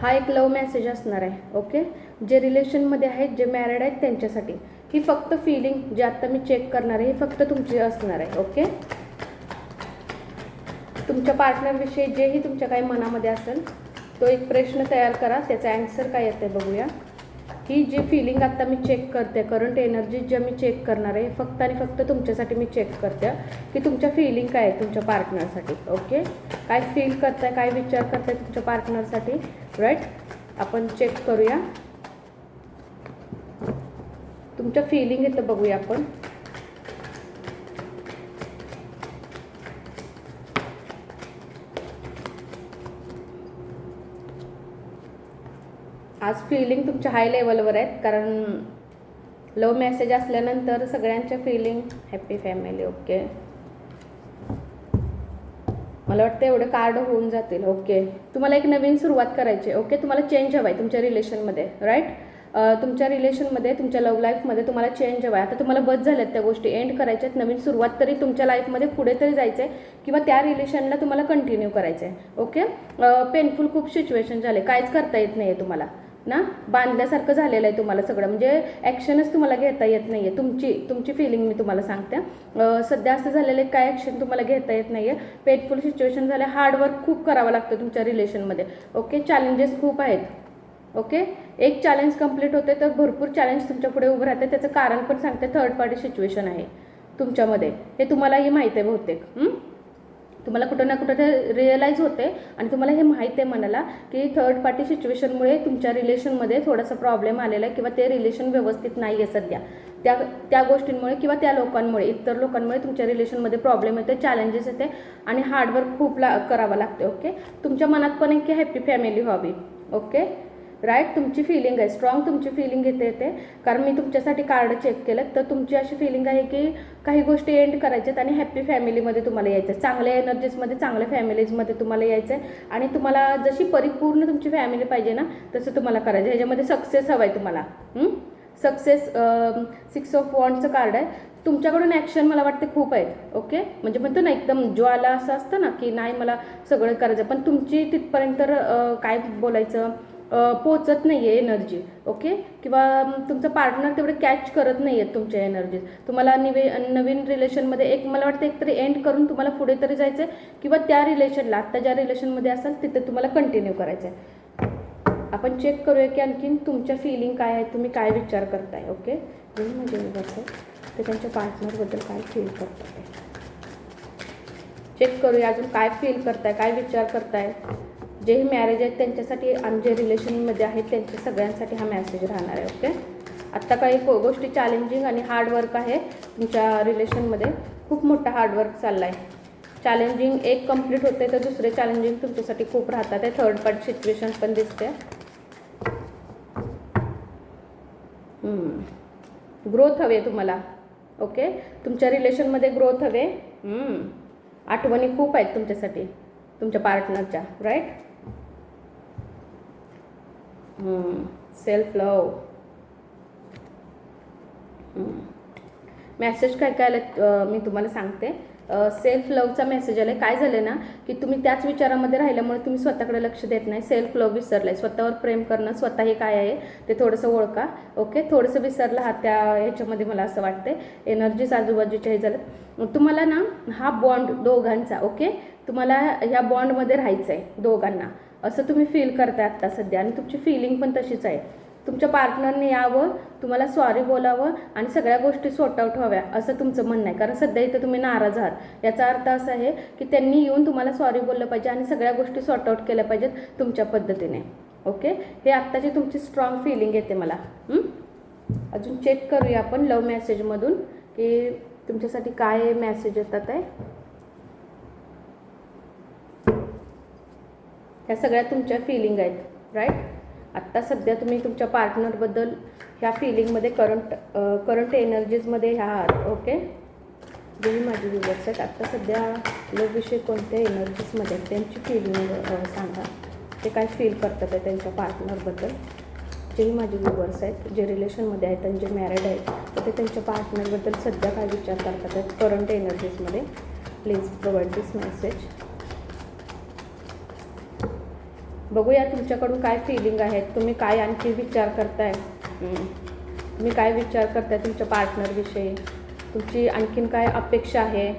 हा एक लव मेसेज असणार आहे. ओके, जे रिलेशनमध्ये आहेत, जे मॅरिड आहेत त्यांच्यासाठी ही फक्त फिलिंग जे आता मी चेक करणार आहे ही फक्त तुमची असणार आहे. ओके, तुमच्या पार्टनरविषयी जेही तुमच्या काही मनामध्ये असेल तो एक प्रश्न तयार करा, त्याचा ॲन्सर काय येते बघूया. ही जी फिलिंग आता मी चेक करते, करंट एनर्जी जे मी चेक करणार आहे फक्त आणि फक्त तुमच्यासाठी मी चेक करते की तुमच्या फिलिंग काय आहे तुमच्या पार्टनरसाठी. ओके, काय फील करताय, काय विचार करताय तुमच्या पार्टनरसाठी, राईट. आपण चेक करूया तुमच्या फिलिंग इथं बघूया आपण. आज फिलिंग तुमच्या हाय लेवलवर आहेत, कारण लव मेसेज असल्यानंतर सगळ्यांच्या फिलिंग हॅपी फॅमिली. ओके, मला वाटतं एवढे कार्ड होऊन जातील. ओके, तुम्हाला एक नवीन सुरुवात करायची. ओके, तुम्हाला चेंज हवा आहे तुमच्या रिलेशनमध्ये, राईट. तुमच्या रिलेशनमध्ये, तुमच्या लव्ह लाईफमध्ये तुम्हाला चेंज हवा आहे. आता तुम्हाला बस झाल्यात त्या गोष्टी, एंड करायच्यात, नवीन सुरुवात तरी तुमच्या लाईफमध्ये पुढे तरी जायचं आहे किंवा त्या रिलेशनला तुम्हाला कंटिन्यू करायचं आहे. ओके, पेनफुल खूप सिच्युएशन झाले, काहीच करता येत नाही आहे तुम्हाला ना, बांधल्यासारखं झालेलं आहे तुम्हाला सगळं, म्हणजे ॲक्शनच तुम्हाला घेता येत नाही आहे. तुमची फिलिंग मी तुम्हाला सांगते. सध्या असं झालेलं आहे काय ॲक्शन तुम्हाला घेता येत नाही आहे, पेनफुल सिच्युएशन झालं, हार्डवर्क खूप करावं लागतं तुमच्या रिलेशनमध्ये. ओके, चॅलेंजेस खूप आहेत. ओके, एक चॅलेंज कंप्लीट होते तर भरपूर चॅलेंज तुमच्या पुढे उभं राहते. त्याचं कारण पण सांगते, थर्ड पार्टी सिच्युएशन आहे तुमच्यामध्ये, हे तुम्हालाही माहीत आहे बहुतेक. तुम्हाला कुठं ना कुठं ते रिअलाईज होते आणि तुम्हाला हे माहीत आहे मनाला की थर्ड पार्टी सिच्युएशनमुळे तुमच्या रिलेशनमध्ये थोडासा प्रॉब्लेम आलेला आहे किंवा ते रिलेशन व्यवस्थित नाही आहे सध्या. त्या गोष्टींमुळे किंवा त्या लोकांमुळे, इतर लोकांमुळे तुमच्या रिलेशनमध्ये प्रॉब्लेम येते, चॅलेंजेस येते आणि हार्डवर्क खूप करावं लागते. ओके, तुमच्या मनात पण एक की हॅपी फॅमिली व्हावी. Okay, right. तुमची फिलिंग आहे स्ट्रॉंग, तुमची फिलिंग येते कारण मी तुमच्यासाठी कार्ड चेक केलं तर तुमची अशी फिलिंग आहे की काही गोष्टी एंड करायच्यात आणि हॅपी फॅमिलीमध्ये तुम्हाला यायचं आहे, चांगल्या एनर्जीजमध्ये, चांगल्या फॅमिलीजमध्ये तुम्हाला यायचं आहे आणि तुम्हाला जशी परिपूर्ण तुमची फॅमिली पाहिजे ना तसं तुम्हाला करायचं. ह्याच्यामध्ये सक्सेस हवं आहे तुम्हाला. सक्सेस, 6 ऑफ वॉन्डचं कार्ड आहे. तुमच्याकडून ॲक्शन मला वाटते खूप आहेत. ओके, म्हणजे म्हणतो ना एकदम ज्वाला असं असतं ना की नाही मला सगळं करायचं, पण तुमची तिथपर्यंत काय बोलायचं पोचत नाही आहे एनर्जी. ओके, किंवा तुमचं पार्टनर तेवढं कॅच करत नाही आहेत तुमच्या एनर्जीज. तुम्हाला नवीन रिलेशनमध्ये एक मला वाटतं एकतरी एंड करून तुम्हाला पुढे तरी जायचं आहे किंवा त्या रिलेशनला, आत्ता ज्या रिलेशनमध्ये असाल तिथे तुम्हाला कंटिन्यू करायचं आहे. आपण चेक करूया की आणखीन तुमच्या फिलिंग काय आहे, तुम्ही काय विचार करताय. ओके, म्हणजे बघतो ते त्यांच्या पार्टनरबद्दल काय फील करतात चेक करूया. अजून काय फील करताय, काय विचार करताय. जेही मॅरेज आहेत त्यांच्यासाठी आणि जे रिलेशनमध्ये आहेत त्यांच्या सगळ्यांसाठी हा मेसेज राहणार आहे. ओके, आत्ता काही गोष्टी चॅलेंजिंग आणि हार्डवर्क आहे तुमच्या रिलेशनमध्ये, खूप मोठा हार्डवर्क चालला आहे. चॅलेंजिंग एक कंप्लीट होते तर दुसरे चॅलेंजिंग तुमच्यासाठी खूप राहतात आहे. थर्ड पार्टी सिच्युएशन पण दिसते. ग्रोथ हवे तुम्हाला. ओके, तुमच्या रिलेशनमध्ये ग्रोथ हवे. आठवणी खूप आहेत तुमच्यासाठी तुमच्या पार्टनरच्या, राईट. सेल्फ लव मेसेज काय काय आलं मी तुम्हाला सांगते. सेल्फ लवचा मेसेज आला. काय झालं ना की तुम्ही त्याच विचारामध्ये राहिल्यामुळे तुम्ही स्वतःकडे लक्ष देत नाही, सेल्फ लव विसरलाय. स्वतःवर प्रेम करणं, स्वतः हे काय आहे ते थोडंसं ओळखा. ओके, थोडंसं विसरलं हा त्या ह्याच्यामध्ये मला असं वाटते. एनर्जीज आजूबाजूच्या हे झालं तुम्हाला ना, हा बॉन्ड दोघांचा. ओके, तुम्हाला ह्या बॉन्डमध्ये राहायचं आहे दोघांना असं तुम्ही फील करताय आत्ता सध्या आणि तुमची फिलिंग पण तशीच आहे. तुमच्या पार्टनरने यावं, तुम्हाला सॉरी बोलावं आणि सगळ्या गोष्टी सॉर्ट आउट व्हाव्या असं तुमचं म्हणणं आहे. कारण सध्या इथं तुम्ही नाराज आहात. याचा अर्थ असा आहे की त्यांनी येऊन तुम्हाला सॉरी बोललं पाहिजे आणि सगळ्या गोष्टी सॉर्ट आउट केल्या पाहिजेत तुमच्या पद्धतीने. ओके, हे आत्ताची तुमची स्ट्रॉंग फिलिंग येते मला. अजून चेक करूया आपण लव मेसेजमधून की तुमच्यासाठी काय मेसेज येतात आहे. ह्या सगळ्या तुमच्या फिलिंग आहेत, राईट. आत्ता सध्या तुम्ही तुमच्या पार्टनरबद्दल ह्या फिलिंगमध्ये करंट एनर्जीजमध्ये ह्या आहात. ओके, जेही माझी व्ह्यूअर्स आहेत आत्ता सध्या लवविषयी कोणत्या एनर्जीजमध्ये त्यांची फिलिंग सांगा, ते काय फील करतात आहे त्यांच्या पार्टनरबद्दल. जेही माझे व्ह्यूअर्स आहेत जे रिलेशनमध्ये आहेत आणि जे मॅरिड आहेत तर ते त्यांच्या पार्टनरबद्दल सध्या काय विचार करतात आहेत करंट एनर्जीजमध्ये. Please provide this message. बघूया तुमच्याकडून काय फिलिंग आहेत, तुम्ही काय आणखी विचार करताय, तुम्ही काय विचार करताय तुमच्या पार्टनरविषयी, तुमची आणखीन काय अपेक्षा आहे.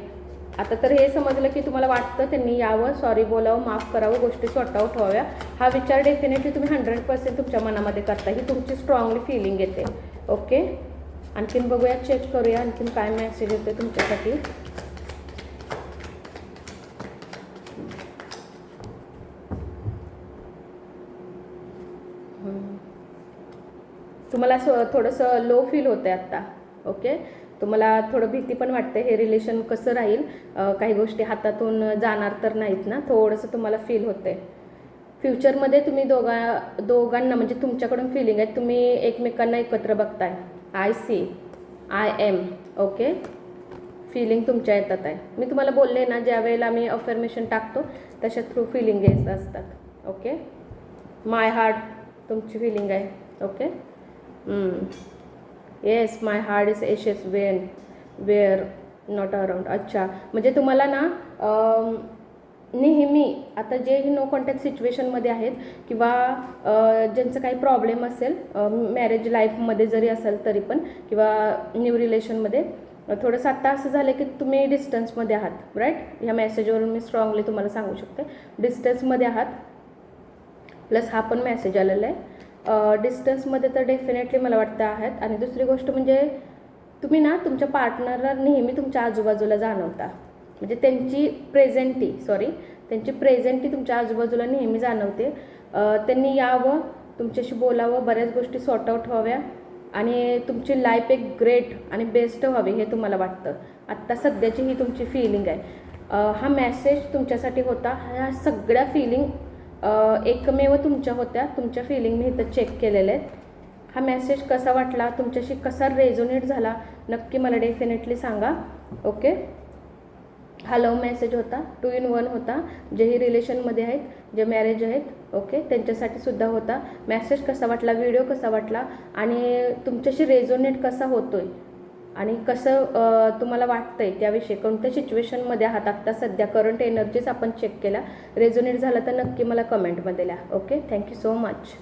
आता तर हे समजलं की तुम्हाला वाटतं त्यांनी यावं, सॉरी बोलावं, माफ करावं, गोष्टी सॉर्ट आउट व्हाव्या. हा विचार डेफिनेटली तुम्ही 100% तुमच्या मनामध्ये करता, ही तुमची स्ट्रॉंगली फिलिंग येते. ओके, आणखीन बघूया, चेक करूया आणखीन काय मेसेज येते तुमच्यासाठी. तुम्हाला थोडंसं लो फील होतं आहे आत्ता. ओके, तुम्हाला थोडं भीती पण वाटते, हे रिलेशन कसं राहील, काही गोष्टी हातातून जाणार तर नाहीत ना, थोडंसं तुम्हाला फील होतं आहे. फ्युचरमध्ये तुम्ही दोघांना म्हणजे तुमच्याकडून फिलिंग आहे, तुम्ही एकमेकांना एकत्र बघताय. I see, I am. Okay, feeling तुमच्या येतात आहे. मी तुम्हाला बोलले ना, ज्या वेळेला मी अफर्मेशन टाकतो तशा थ्रू फिलिंग येत असतात. ओके, माय हार्ट तुमची फिलिंग आहे. Okay, yes, my heart is ashes wear not around. अच्छा, म्हणजे तुम्हाला ना नेहमी आता जे नो कॉन्टॅक्ट सिच्युएशनमध्ये आहेत किंवा ज्यांचं काही प्रॉब्लेम असेल मॅरेज लाईफमध्ये जरी असेल तरी पण, किंवा न्यू रिलेशनमध्ये, थोडंसं आत्ता असं झालं की तुम्ही डिस्टन्समध्ये आहात. राईट, ह्या मेसेजवरून मी स्ट्रॉंगली तुम्हाला सांगू शकते, डिस्टन्समध्ये आहात. प्लस हा पण मेसेज आलेला आहे, डिस्टन्समध्ये तर डेफिनेटली मला वाटतं आहात. आणि दुसरी गोष्ट म्हणजे तुम्ही ना तुमच्या पार्टनरला नेहमी तुमच्या आजूबाजूला जाणवता, म्हणजे त्यांची प्रेझेंटी तुमच्या आजूबाजूला नेहमी जाणवते. त्यांनी यावं, तुमच्याशी बोलावं, बऱ्याच गोष्टी सॉर्ट आउट व्हाव्या आणि तुमची लाईफ एक ग्रेट आणि बेस्ट व्हावी हे तुम्हाला वाटतं. आत्ता सध्याची ही तुमची फिलिंग आहे. हा मेसेज तुमच्यासाठी होता. ह्या सगळ्या फिलिंग एकमेव तुमच्या होत्या. तुमच्या फिलिंग मी इथं चेक केलेल्या आहेत. हा मेसेज कसा वाटला, तुमच्याशी कसा रेझोनेट झाला, नक्की मला डेफिनेटली सांगा. ओके, हा लव मेसेज होता, 2 in 1 होता. जेही रिलेशनमध्ये आहेत, जे मॅरेज आहेत, ओके, त्यांच्यासाठी सुद्धा होता. मेसेज कसा वाटला, व्हिडिओ कसा वाटला आणि तुमच्याशी रेझोनेट कसा होतोय आणि कसं तुम्हाला वाटतंय त्याविषयी, कोणत्या सिच्युएशनमध्ये आहात आत्ता सध्या, करंट एनर्जीज आपण चेक केला. रेझोनेट झाला तर नक्की मला कमेंटमध्ये लिहा. Okay, thank you so much.